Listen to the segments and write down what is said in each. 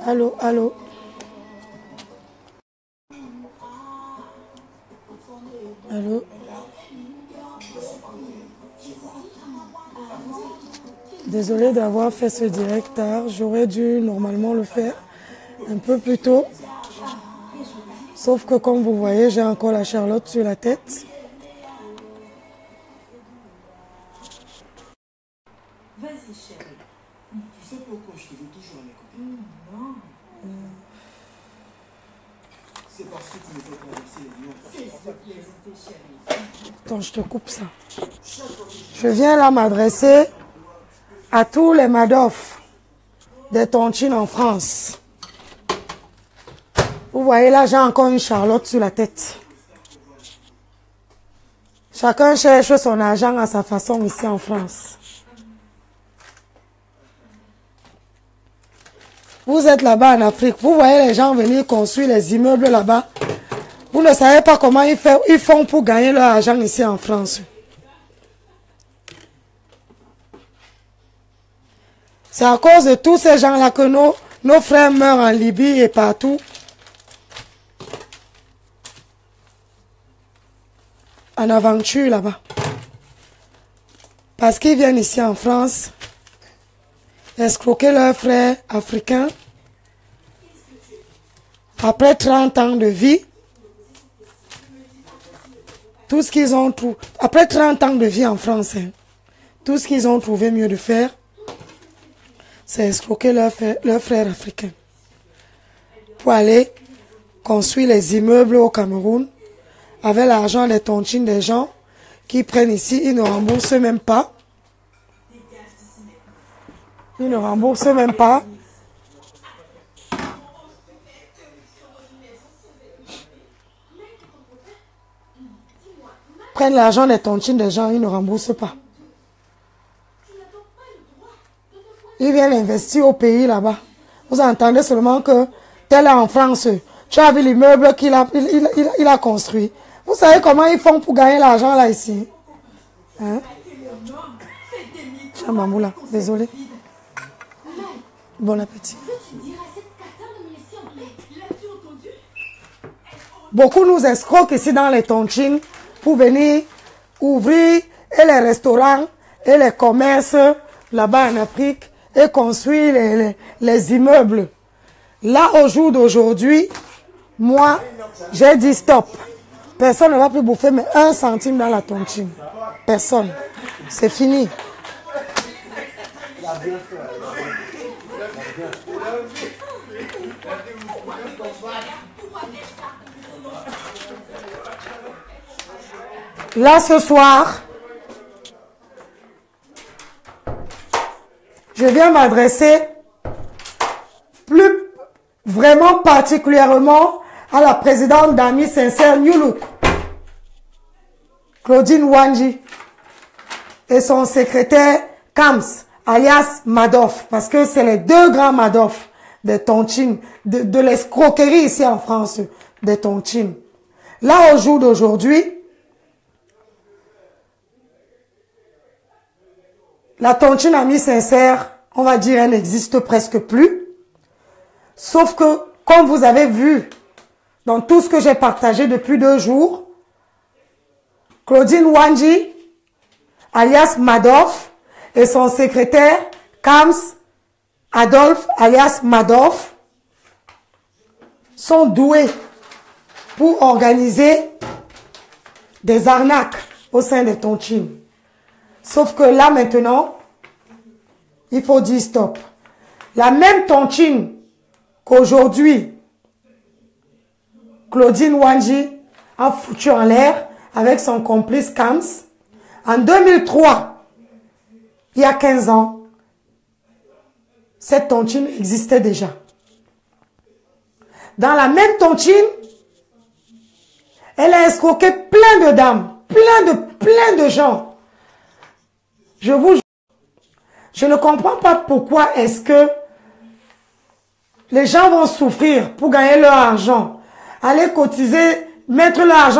Allô, allô. Allô. Désolée d'avoir fait ce direct tard. J'aurais dû normalement le faire un peu plus tôt. Sauf que comme vous voyez, j'ai encore la Charlotte sur la tête. Vas-y, chérie. Tu sais pourquoi je te veux toujours à mes côtés? Non. C'est parce que tu me fais traverser les lions. Cesse de plaisanter, chérie. Attends, je te coupe ça. Je viens là m'adresser à tous les Madoff des tontines en France. Vous voyez là, j'ai encore une Charlotte sur la tête. Chacun cherche son argent à sa façon ici en France. Vous êtes là-bas en Afrique, vous voyez les gens venir construire les immeubles là-bas. Vous ne savez pas comment ils font pour gagner leur argent ici en France. C'est à cause de tous ces gens-là que nos frères meurent en Libye et partout. En aventure là-bas. Parce qu'ils viennent ici en France escroquer leurs frères africains. Après 30 ans de vie, tout ce qu'ils ont trouvé, après 30 ans de vie en France, tout ce qu'ils ont trouvé mieux de faire, c'est escroquer leurs frères africains. Pour aller construire les immeubles au Cameroun, avec l'argent des tontines des gens qui prennent ici, ils ne remboursent même pas. Ils ne remboursent même pas. Prennent l'argent des tontines des gens, ils ne remboursent pas. Ils viennent investir au pays là-bas. Vous entendez seulement que tel est en France. Tu as vu l'immeuble qu'il a construit. Vous savez comment ils font pour gagner l'argent là ici? Hein? Chamamboula, désolé. Bon appétit. Beaucoup nous escroquent ici dans les tontines pour venir ouvrir et les restaurants et les commerces là-bas en Afrique et construire les immeubles. Là, au jour d'aujourd'hui, moi, j'ai dit stop. Personne ne va plus bouffer mais 1 centime dans la tontine. Personne. C'est fini. Là, ce soir, je viens m'adresser plus vraiment particulièrement à la présidente d'Amis Sincères New Look, Claudine Wanji, et son secrétaire Kams, alias Madoff, parce que c'est les deux grands Madoff des tontines, de l'escroquerie ici en France, des tontines. Là, au jour d'aujourd'hui, la tontine Amis Sincères, on va dire, elle n'existe presque plus. Sauf que, comme vous avez vu dans tout ce que j'ai partagé depuis 2 jours, Claudine Wanji, alias Madoff, et son secrétaire, Kams Adolphe, alias Madoff, sont doués pour organiser des arnaques au sein des tontines. Sauf que là, maintenant, il faut dire stop. La même tontine qu'aujourd'hui, Claudine Wanji a foutu en l'air avec son complice Kams. En 2003, il y a 15 ans, cette tontine existait déjà. Dans la même tontine, elle a escroqué plein de dames, plein de gens. Je ne comprends pas pourquoi est-ce que les gens vont souffrir pour gagner leur argent, aller cotiser, mettre leur argent.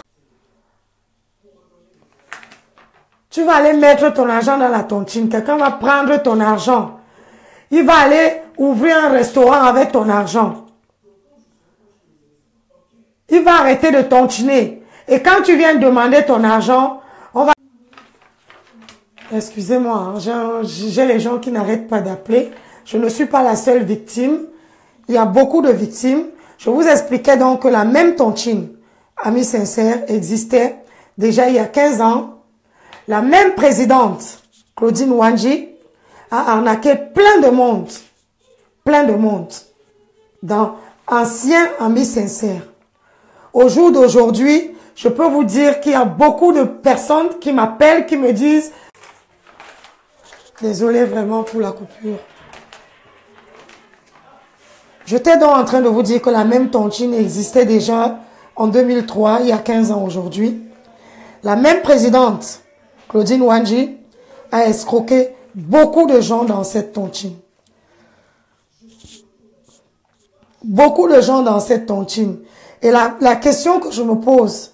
Tu vas aller mettre ton argent dans la tontine, quelqu'un va prendre ton argent. Il va aller ouvrir un restaurant avec ton argent. Il va arrêter de tontiner. Et quand tu viens demander ton argent, on va... Excusez-moi, hein, j'ai les gens qui n'arrêtent pas d'appeler. Je ne suis pas la seule victime. Il y a beaucoup de victimes. Je vous expliquais donc que la même tontine, amis sincères, existait déjà il y a 15 ans. La même présidente, Claudine Wanji, a arnaqué plein de monde, dans anciens amis sincères. Au jour d'aujourd'hui, je peux vous dire qu'il y a beaucoup de personnes qui m'appellent, qui me disent « Désolé vraiment pour la coupure. » J'étais donc en train de vous dire que la même tontine existait déjà en 2003, il y a 15 ans aujourd'hui. La même présidente, Claudine Wanji, a escroqué beaucoup de gens dans cette tontine. Beaucoup de gens dans cette tontine. Et la question que je me pose,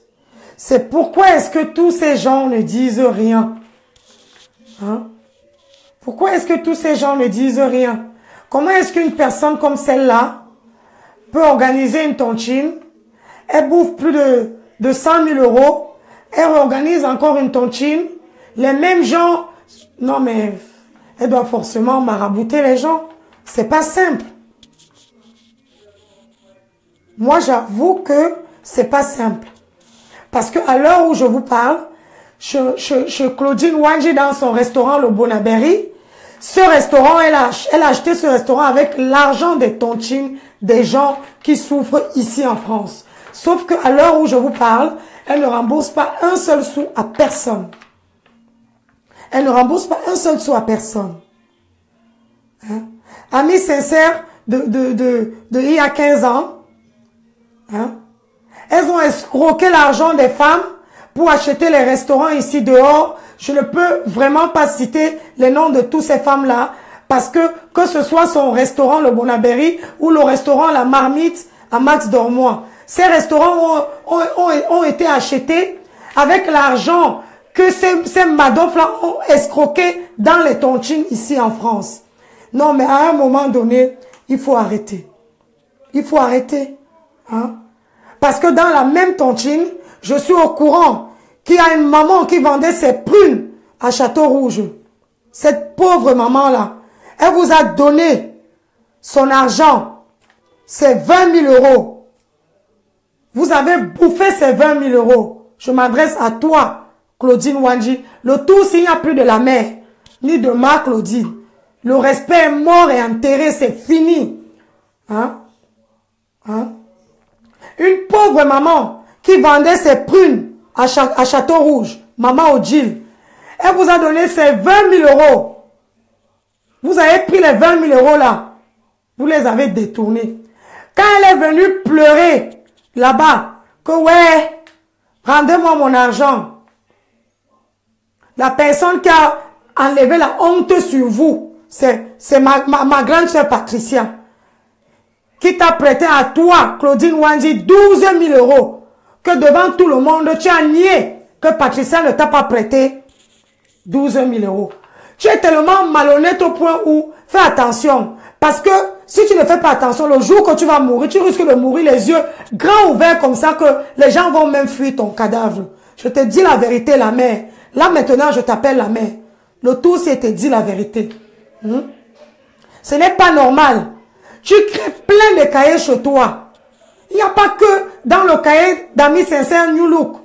c'est pourquoi est-ce que tous ces gens ne disent rien? Hein? Pourquoi est-ce que tous ces gens ne disent rien? Comment est-ce qu'une personne comme celle-là peut organiser une tontine? Elle bouffe plus de 100 000 euros. Elle réorganise encore une tontine. Les mêmes gens... Non mais, elle doit forcément marabouter les gens. C'est pas simple. Moi, j'avoue que c'est pas simple. Parce que à l'heure où je vous parle, chez Claudine Wanji, dans son restaurant, le Bonaberry, ce restaurant, elle a acheté ce restaurant avec l'argent des tontines des gens qui souffrent ici en France. Sauf qu'à l'heure où je vous parle, elle ne rembourse pas un seul sou à personne. Elle ne rembourse pas un seul sou à personne. Hein? Amis sincères de il y a 15 ans, hein? Elles ont escroqué l'argent des femmes pour acheter les restaurants ici dehors. Je ne peux vraiment pas citer les noms de toutes ces femmes-là parce que ce soit son restaurant, le Bonaberry, ou le restaurant La Marmite à Max Dormois, ces restaurants ont été achetés avec l'argent que ces madofs-là ont escroqué dans les tontines ici en France. Non, mais à un moment donné, il faut arrêter. Il faut arrêter. Hein? Parce que dans la même tontine, je suis au courant qu'il y a une maman qui vendait ses prunes à Château-Rouge. Cette pauvre maman-là, elle vous a donné son argent, ses 20 000 euros. Vous avez bouffé ces 20 000 euros. Je m'adresse à toi, Claudine Wanji. Le tout, s'il n'y a plus de la mère, ni de ma Claudine. Le respect est mort et enterré, c'est fini. Hein? Hein? Une pauvre maman qui vendait ses prunes à Château-Rouge, maman Odile, elle vous a donné ses 20 000 euros. Vous avez pris les 20 000 euros là, vous les avez détournés. Quand elle est venue pleurer là-bas, que ouais, rendez-moi mon argent. La personne qui a enlevé la honte sur vous, c'est ma grande sœur Patricia, qui t'a prêté à toi, Claudine Wanji, 12 000 euros. Que devant tout le monde, tu as nié que Patricia ne t'a pas prêté 12 000 euros. Tu es tellement malhonnête au point où, fais attention. Parce que si tu ne fais pas attention, le jour que tu vas mourir, tu risques de mourir les yeux grands ouverts comme ça que les gens vont même fuir ton cadavre. Je te dis la vérité, la mère. Là maintenant, je t'appelle la mère. Le tout, c'est te dire la vérité. Ce n'est pas normal. Tu crées plein de cahiers chez toi. Il n'y a pas que dans le cahier d'amis sincères New Look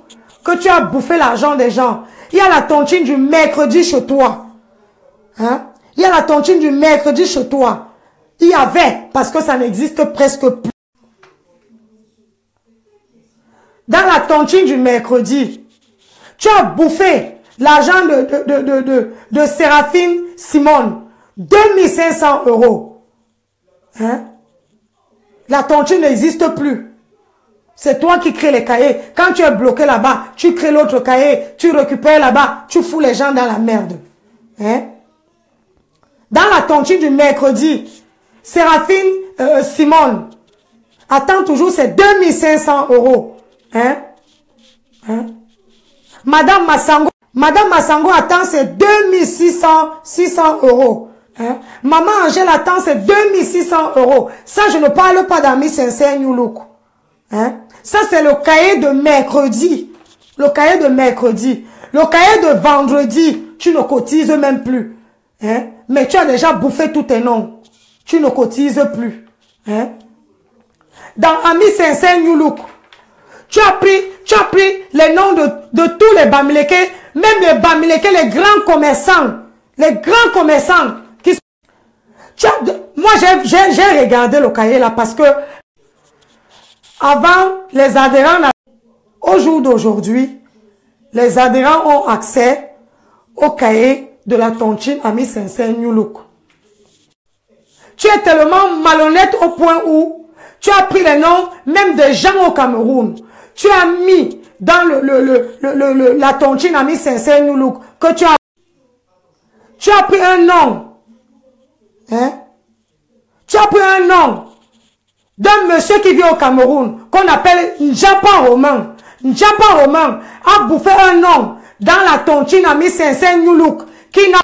que tu as bouffé l'argent des gens. Il y a la tontine du mercredi chez toi. Hein? Il y a la tontine du mercredi chez toi. Il y avait, parce que ça n'existe presque plus. Dans la tontine du mercredi, tu as bouffé l'argent de Séraphine Simone. 2500 euros. Hein? La tontine n'existe plus. C'est toi qui crées les cahiers. Quand tu es bloqué là-bas, tu crées l'autre cahier, tu récupères là-bas, tu fous les gens dans la merde. Hein? Dans la tontine du mercredi, Séraphine Simone attend toujours ses 2500 euros. Hein? Hein? Madame Massango attend ses 2600 euros. Hein? Maman Angèle attend, c'est 2600 €. Ça, je ne parle pas d'amis sincères New Look. Hein? Ça, c'est le cahier de mercredi. Le cahier de mercredi. Le cahier de vendredi, tu ne cotises même plus. Hein? Mais tu as déjà bouffé tous tes noms. Tu ne cotises plus. Hein? Dans Amis sincères New Look, tu as pris les noms de tous les Bamileke, même les Bamileke, les grands commerçants. Les grands commerçants. Moi, j'ai regardé le cahier là parce que avant, les adhérents, au jour d'aujourd'hui, les adhérents ont accès au cahier de la tontine Amis sincères New Look. Tu es tellement malhonnête au point où tu as pris les noms même des gens au Cameroun. Tu as mis dans la tontine Amis sincères New Look que tu as pris un nom. Hein? Tu as pris un nom d'un monsieur qui vit au Cameroun, qu'on appelle Njapa Romain. Njapa Romain a bouffé un nom dans la tontine Amis sincères New Look qui n'a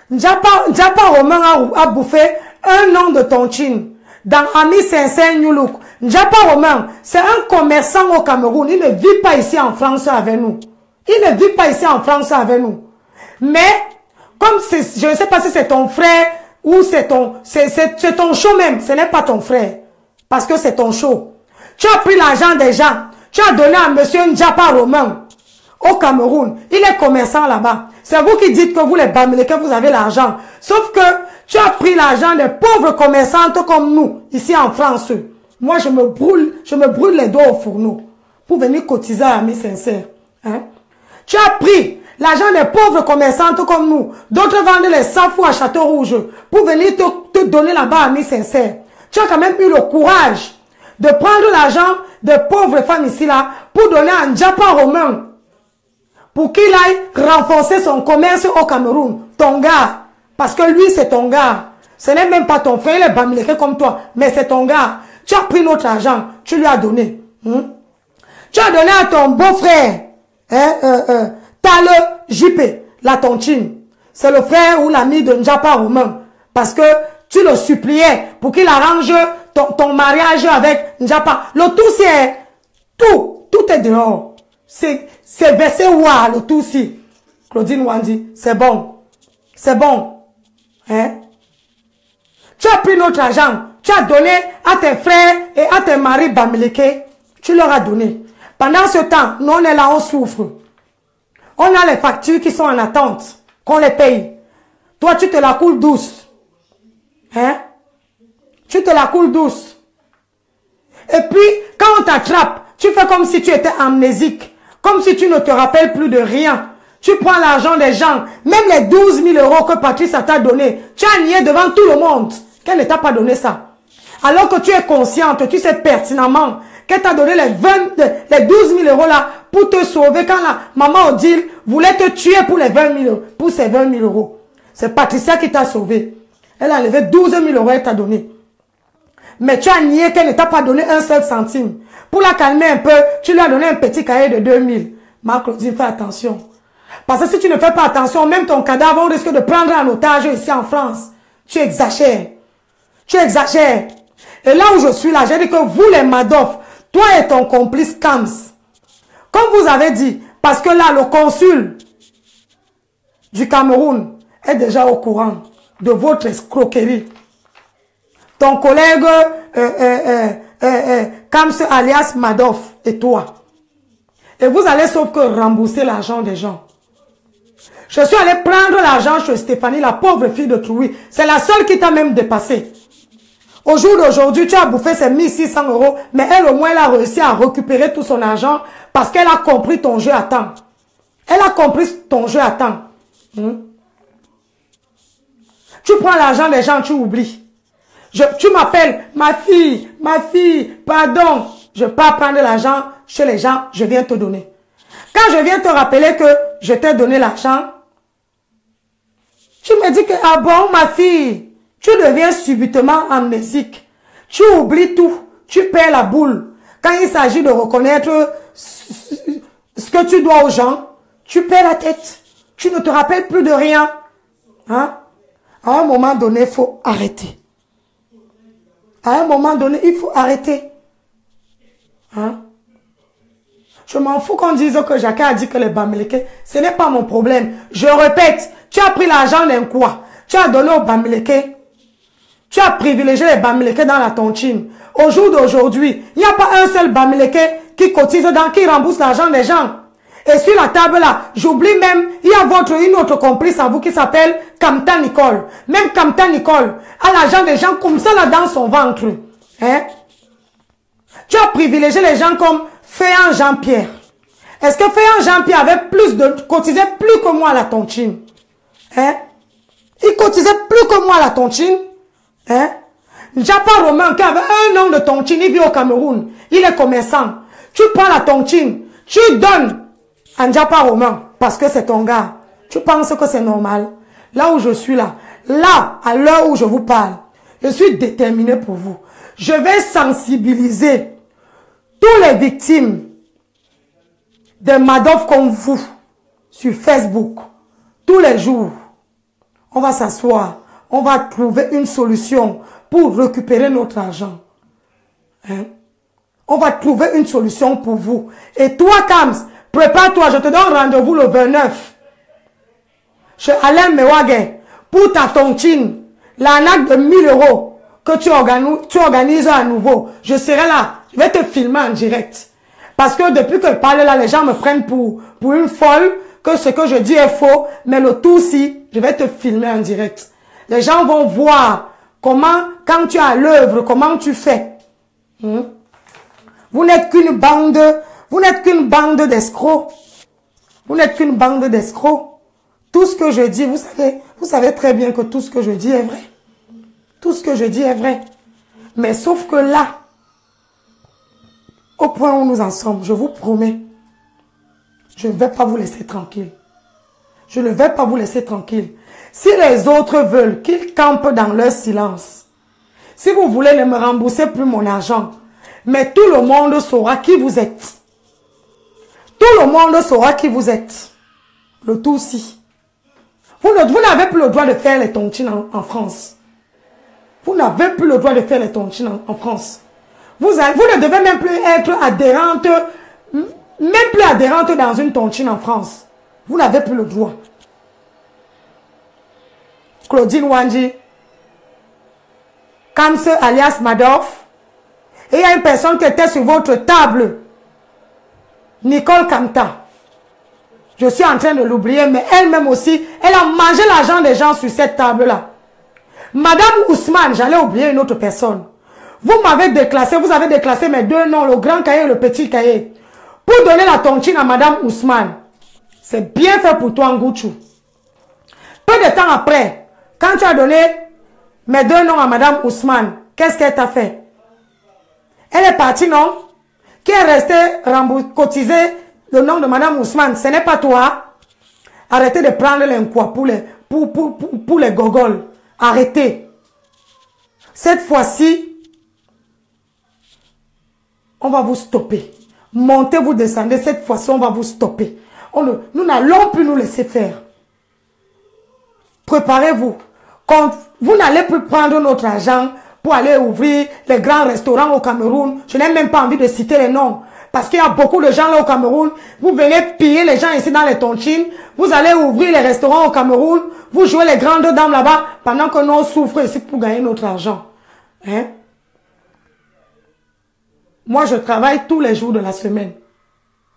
Njapa Romain a bouffé un nom de tontine dans Amis sincères New Look. Njapa Romain, c'est un commerçant au Cameroun. Il ne vit pas ici en France avec nous. Il ne vit pas ici en France avec nous. Mais, comme je ne sais pas si c'est ton frère ou c'est ton show même. Ce n'est pas ton frère. Parce que c'est ton show. Tu as pris l'argent des gens. Tu as donné à monsieur Njapa Romain au Cameroun. Il est commerçant là-bas. C'est vous qui dites que vous les Bamileke, vous avez l'argent. Sauf que tu as pris l'argent des pauvres commerçantes comme nous, ici en France. Moi, je me brûle les doigts au fourneau pour venir cotiser à Amis sincères. Hein? Tu as pris l'argent des pauvres commerçantes comme nous. D'autres vendent les safou à Château-Rouge pour venir te donner là-bas à Amis sincères. Tu as quand même eu le courage de prendre l'argent des pauvres femmes ici là pour donner à Njapa Romain pour qu'il aille renforcer son commerce au Cameroun. Ton gars. Parce que lui, c'est ton gars. Ce n'est même pas ton frère, il est Bamileke comme toi. Mais c'est ton gars. Tu as pris notre argent. Tu lui as donné. Tu as donné à ton beau-frère. Tale JP, la tontine. C'est le frère ou l'ami de Njapa Romain. Parce que tu le suppliais pour qu'il arrange ton mariage avec Njapa. Le tout, c'est tout. Tout est dehors. C'est versé ouah, le tout si. Claudine Wandi, c'est bon. C'est bon. Hein? Tu as pris notre argent. Tu as donné à tes frères et à tes maris Bamileke. Tu leur as donné. Pendant ce temps, nous on est là, on souffre. On a les factures qui sont en attente. Qu'on les paye. Toi, tu te la coules douce. Hein? Tu te la coules douce. Et puis, quand on t'attrape, tu fais comme si tu étais amnésique. Comme si tu ne te rappelles plus de rien. Tu prends l'argent des gens. Même les 12 000 € que Patrice t'a donné. Tu as nié devant tout le monde qu'elle ne t'a pas donné ça. Alors que tu es consciente, tu sais pertinemment qu'elle t'a donné les 12 000 € là pour te sauver quand la maman Odile voulait te tuer pour les 20 000 €, pour ces 20 000 €. C'est Patricia qui t'a sauvé. Elle a enlevé 12 000 € elle t'a donné. Mais tu as nié qu'elle ne t'a pas donné un seul centime. Pour la calmer un peu, tu lui as donné un petit cahier de 2000. Marc-Claudine, fais attention. Parce que si tu ne fais pas attention, même ton cadavre, on risque de prendre en otage ici en France. Tu exagères. Tu exagères. Et là où je suis là, j'ai dit que vous les Madoff, toi et ton complice Kams, comme vous avez dit, parce que là, le consul du Cameroun est déjà au courant de votre escroquerie. Ton collègue Kams alias Madoff et toi. Et vous allez sauf que rembourser l'argent des gens. Je suis allé prendre l'argent chez Stéphanie, la pauvre fille de Trouy. C'est la seule qui t'a même dépassé. Au jour d'aujourd'hui, tu as bouffé ces 1600 €, mais elle au moins elle a réussi à récupérer tout son argent parce qu'elle a compris ton jeu à temps. Elle a compris ton jeu à temps. Tu prends l'argent des gens, tu oublies. Tu m'appelles, ma fille, pardon. Je ne vais pas prendre l'argent chez les gens, je viens te donner. Quand je viens te rappeler que je t'ai donné l'argent, tu me dis que, ah bon, ma fille, tu deviens subitement amnésique. Tu oublies tout. tu perds la boule. Quand il s'agit de reconnaître ce que tu dois aux gens, tu perds la tête. Tu ne te rappelles plus de rien. Hein? À un moment donné, il faut arrêter. À un moment donné, il faut arrêter. Hein? Je m'en fous qu'on dise que Jacques a dit que les Bamileke, ce n'est pas mon problème. Je répète, tu as pris l'argent d'un quoi? Tu as donné aux Bamileke. Tu as privilégié les Bamileke dans la tontine. Au jour d'aujourd'hui, il n'y a pas un seul Bamileke qui cotise qui rembourse l'argent des gens. Et sur la table là, j'oublie même, il y a une autre complice à vous qui s'appelle Kamta Nicole. Même Kamta Nicole a l'argent des gens comme ça là dans son ventre. Hein? Tu as privilégié les gens comme Féan Jean-Pierre. Est-ce que Féan Jean-Pierre avait cotisait plus que moi à la tontine? Hein? Il cotisait plus que moi à la tontine. Hein? Japa Romain qui avait un an de tontine, il vit au Cameroun. Il est commerçant. Tu prends la tontine, tu donnes à Japa Romain parce que c'est ton gars. Tu penses que c'est normal? Là où je suis là, à l'heure où je vous parle, je suis déterminé pour vous. Je vais sensibiliser tous les victimes de Madoff comme vous sur Facebook. Tous les jours, on va s'asseoir, on va trouver une solution pour récupérer notre argent. Hein? On va trouver une solution pour vous. Et toi, Kams, prépare-toi, je te donne rendez-vous le 29. Chez Alain Mewage, pour ta tontine, l'arnaque de 1000 € que tu organises à nouveau. Je serai là, je vais te filmer en direct. Parce que depuis que je parle là, les gens me prennent pour une folle, que ce que je dis est faux, mais le tout si, je vais te filmer en direct. Les gens vont voir comment, quand tu es à l'œuvre, comment tu fais. Vous n'êtes qu'une bande d'escrocs. Vous n'êtes qu'une bande d'escrocs. Tout ce que je dis, vous savez très bien que tout ce que je dis est vrai. Tout ce que je dis est vrai. Mais sauf que là, au point où nous en sommes, je vous promets, je ne vais pas vous laisser tranquille. Je ne vais pas vous laisser tranquille. Si les autres veulent qu'ils campent dans leur silence, si vous voulez ne me rembourser plus mon argent, mais tout le monde saura qui vous êtes. Tout le monde saura qui vous êtes. Le tout si. Vous n'avez plus le droit de faire les tontines en France. Vous n'avez plus le droit de faire les tontines en France. Vous ne devez même plus être adhérente, même plus adhérente dans une tontine en France. Vous n'avez plus le droit. Claudine Wandji, Kamse alias Madoff, et il y a une personne qui était sur votre table, Nicole Kamta. Je suis en train de l'oublier, mais elle-même aussi, elle a mangé l'argent des gens sur cette table-là. Madame Ousmane, j'allais oublier une autre personne. Vous m'avez déclassé, vous avez déclassé mes deux noms, le grand cahier et le petit cahier, pour donner la tontine à Madame Ousmane. C'est bien fait pour toi, Ngouchou. Peu de temps après, quand tu as donné mes deux noms à Madame Ousmane, qu'est-ce qu'elle t'a fait? Elle est partie, non? Qui est restée cotiser le nom de Madame Ousmane? Ce n'est pas toi. Arrêtez de prendre les quoi pour les gogoles. Arrêtez. Cette fois-ci, on va vous stopper. Montez, vous descendez. Cette fois-ci, on va vous stopper. Nous n'allons plus nous laisser faire. Préparez-vous. Vous n'allez plus prendre notre argent pour aller ouvrir les grands restaurants au Cameroun. Je n'ai même pas envie de citer les noms. Parce qu'il y a beaucoup de gens là au Cameroun. Vous venez piller les gens ici dans les tontines. Vous allez ouvrir les restaurants au Cameroun. Vous jouez les grandes dames là-bas pendant que nous souffrons ici pour gagner notre argent. Hein? Moi, je travaille tous les jours de la semaine.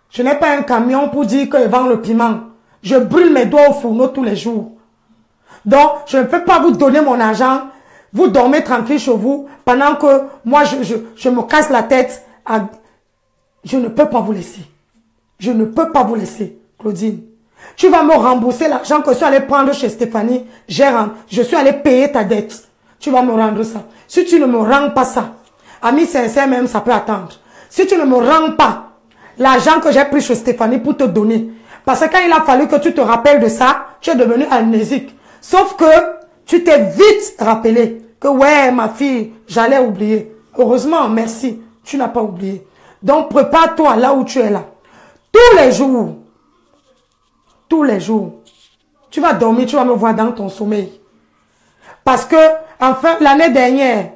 Je n'ai pas un camion pour dire que je vends le piment. Je brûle mes doigts au fourneau tous les jours. Donc, je ne peux pas vous donner mon argent. Vous dormez tranquille chez vous pendant que moi, je me casse la tête. Je ne peux pas vous laisser. Je ne peux pas vous laisser, Claudine. Tu vas me rembourser l'argent que je suis allé prendre chez Stéphanie. Je suis allé payer ta dette. Tu vas me rendre ça. Si tu ne me rends pas ça, ami sincère même, ça peut attendre. Si tu ne me rends pas l'argent que j'ai pris chez Stéphanie pour te donner, parce que quand il a fallu que tu te rappelles de ça, tu es devenu amnésique. Sauf que tu t'es vite rappelé que ouais, ma fille, j'allais oublier. Heureusement, merci. Tu n'as pas oublié. Donc, prépare-toi là où tu es là. Tous les jours, tu vas dormir, tu vas me voir dans ton sommeil. Parce que, enfin, l'année dernière,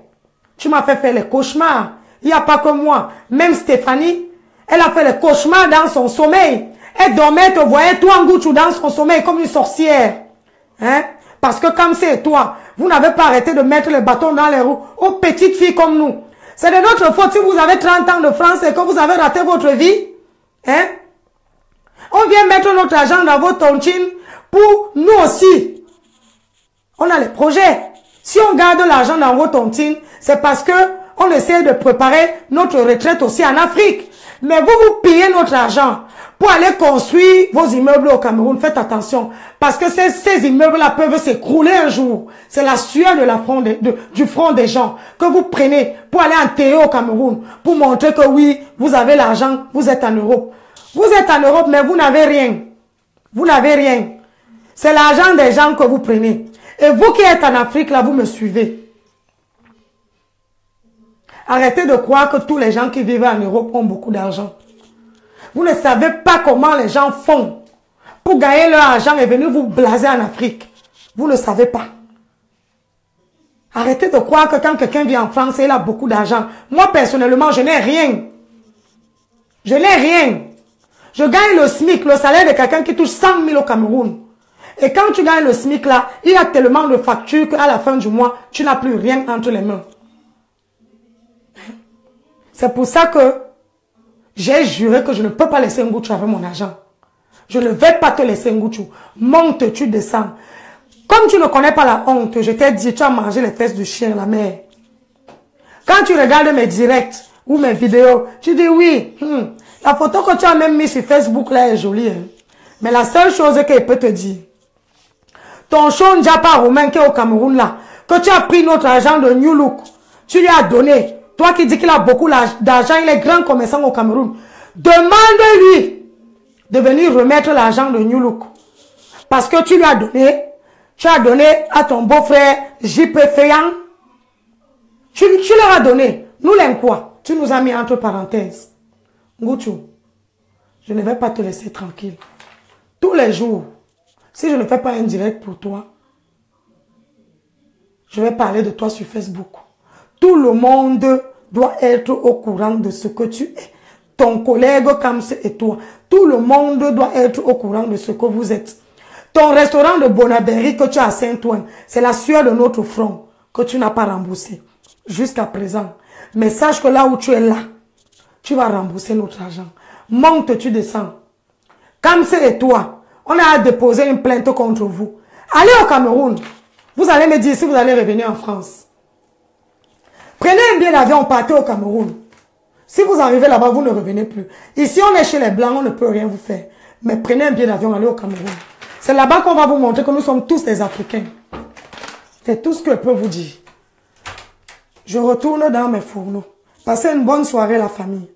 tu m'as fait faire les cauchemars. Il n'y a pas que moi. Même Stéphanie, elle a fait les cauchemars dans son sommeil. Elle dormait, te voyait toi en Ngouchou dans son sommeil comme une sorcière. Hein? Parce que comme c'est toi, vous n'avez pas arrêté de mettre les bâtons dans les roues aux petites filles comme nous. C'est de notre faute si vous avez 30 ans de France et que vous avez raté votre vie. Hein? On vient mettre notre argent dans vos tontines pour nous aussi. On a les projets. Si on garde l'argent dans vos tontines, c'est parce que on essaie de préparer notre retraite aussi en Afrique. Mais vous pillez notre argent pour aller construire vos immeubles au Cameroun. Faites attention. Parce que ces immeubles-là peuvent s'écrouler un jour. C'est la sueur du front des gens que vous prenez pour aller enterrer au Cameroun. Pour montrer que oui, vous avez l'argent, vous êtes en Europe. Vous êtes en Europe, mais vous n'avez rien. Vous n'avez rien. C'est l'argent des gens que vous prenez. Et vous qui êtes en Afrique, là, vous me suivez. Arrêtez de croire que tous les gens qui vivent en Europe ont beaucoup d'argent. Vous ne savez pas comment les gens font pour gagner leur argent et venir vous blaser en Afrique. Vous ne savez pas. Arrêtez de croire que quand quelqu'un vit en France, il a beaucoup d'argent. Moi, personnellement, je n'ai rien. Je n'ai rien. Je gagne le SMIC, le salaire de quelqu'un qui touche 100 000 au Cameroun. Et quand tu gagnes le SMIC là, il y a tellement de factures qu'à la fin du mois, tu n'as plus rien entre les mains. C'est pour ça que j'ai juré que je ne peux pas laisser Ngouchou avec mon argent. Je ne vais pas te laisser Ngouchou. Monte, tu descends. Comme tu ne connais pas la honte, je t'ai dit, tu as mangé les fesses du chien, la mère. Quand tu regardes mes directs ou mes vidéos, tu dis oui, la photo que tu as même mise sur Facebook là est jolie. Hein. Mais la seule chose qu'elle peut te dire, ton Chon Japa Romain qui est au Cameroun là, que tu as pris notre argent de New Look, tu lui as donné. Toi qui dis qu'il a beaucoup d'argent, il est grand commerçant au Cameroun. Demande-lui de venir remettre l'argent de New Look. Parce que tu lui as donné, tu as donné à ton beau-frère JP Feyan. Tu leur as donné. Nous l'aimons quoi? Tu nous as mis entre parenthèses. Ngouchou, je ne vais pas te laisser tranquille. Tous les jours, si je ne fais pas un direct pour toi, je vais parler de toi sur Facebook. Tout le monde doit être au courant de ce que tu es. Ton collègue Kamse et toi. Tout le monde doit être au courant de ce que vous êtes. Ton restaurant de Bonaberry que tu as à Saint-Ouen, c'est la sueur de notre front que tu n'as pas remboursé jusqu'à présent. Mais sache que là où tu es là, tu vas rembourser notre argent. Monte, tu descends. Kamse et toi, on a déposé une plainte contre vous. Allez au Cameroun. Vous allez me dire si vous allez revenir en France. Prenez un billet d'avion, partez au Cameroun. Si vous arrivez là-bas, vous ne revenez plus. Ici, on est chez les Blancs, on ne peut rien vous faire. Mais prenez un billet d'avion, allez au Cameroun. C'est là-bas qu'on va vous montrer que nous sommes tous des Africains. C'est tout ce que je peux vous dire. Je retourne dans mes fourneaux. Passez une bonne soirée, la famille.